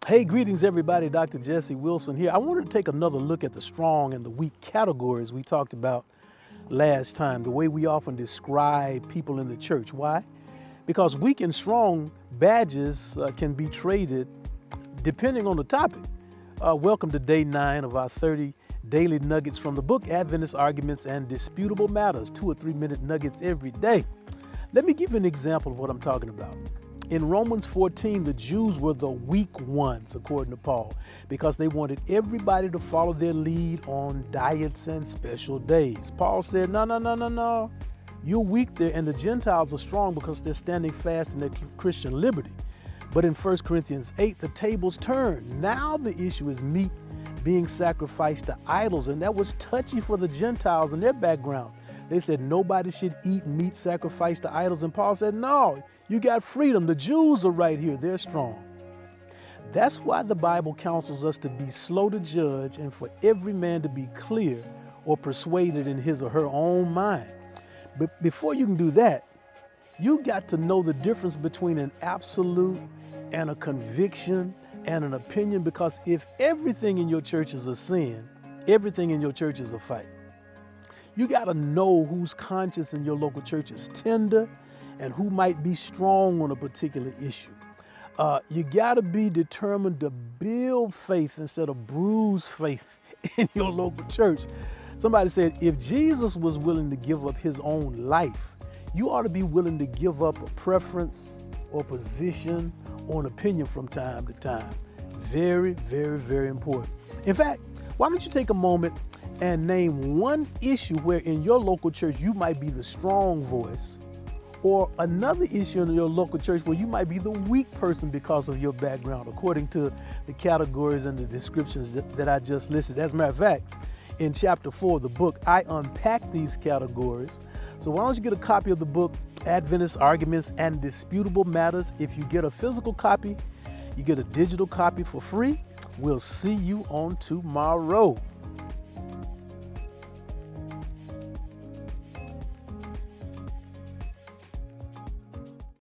Hey, greetings everybody, Dr. Jesse Wilson here. I wanted to take another look at the strong and the weak categories we talked about last time, the way we often describe people in the church. Why? Because weak and strong badges can be traded depending on the topic. Welcome to day 9 of our 30 daily nuggets from the book, Adventist Arguments and Disputable Matters, 2 or 3 minute nuggets every day. Let me give you an example of what I'm talking about. In Romans 14, the Jews were the weak ones, according to Paul, because they wanted everybody to follow their lead on diets and special days. Paul said, no. You're weak there, and the Gentiles are strong because they're standing fast in their Christian liberty. But in 1 Corinthians 8, the tables turn. Now the issue is meat being sacrificed to idols, and that was touchy for the Gentiles in their background. They said nobody should eat meat sacrificed to idols, and Paul said, no, you got freedom. The Jews are right here. They're strong. That's why the Bible counsels us to be slow to judge and for every man to be clear or persuaded in his or her own mind. But before you can do that, you got to know the difference between an absolute and a conviction and an opinion, because if everything in your church is a sin, everything in your church is a fight. You got to know whose conscience in your local church is tender and who might be strong on a particular issue. You got to be determined to build faith instead of bruise faith in your local church. Somebody said, if Jesus was willing to give up his own life, you ought to be willing to give up a preference or position or an opinion from time to time. Very, very, very important. In fact, why don't you take a moment and name one issue where in your local church you might be the strong voice, or another issue in your local church where you might be the weak person because of your background, according to the categories and the descriptions that I just listed. As a matter of fact, in chapter 4 of the book, I unpack these categories. So why don't you get a copy of the book, Adventist Arguments and Disputable Matters? If you get a physical copy, you get a digital copy for free. We'll see you on tomorrow.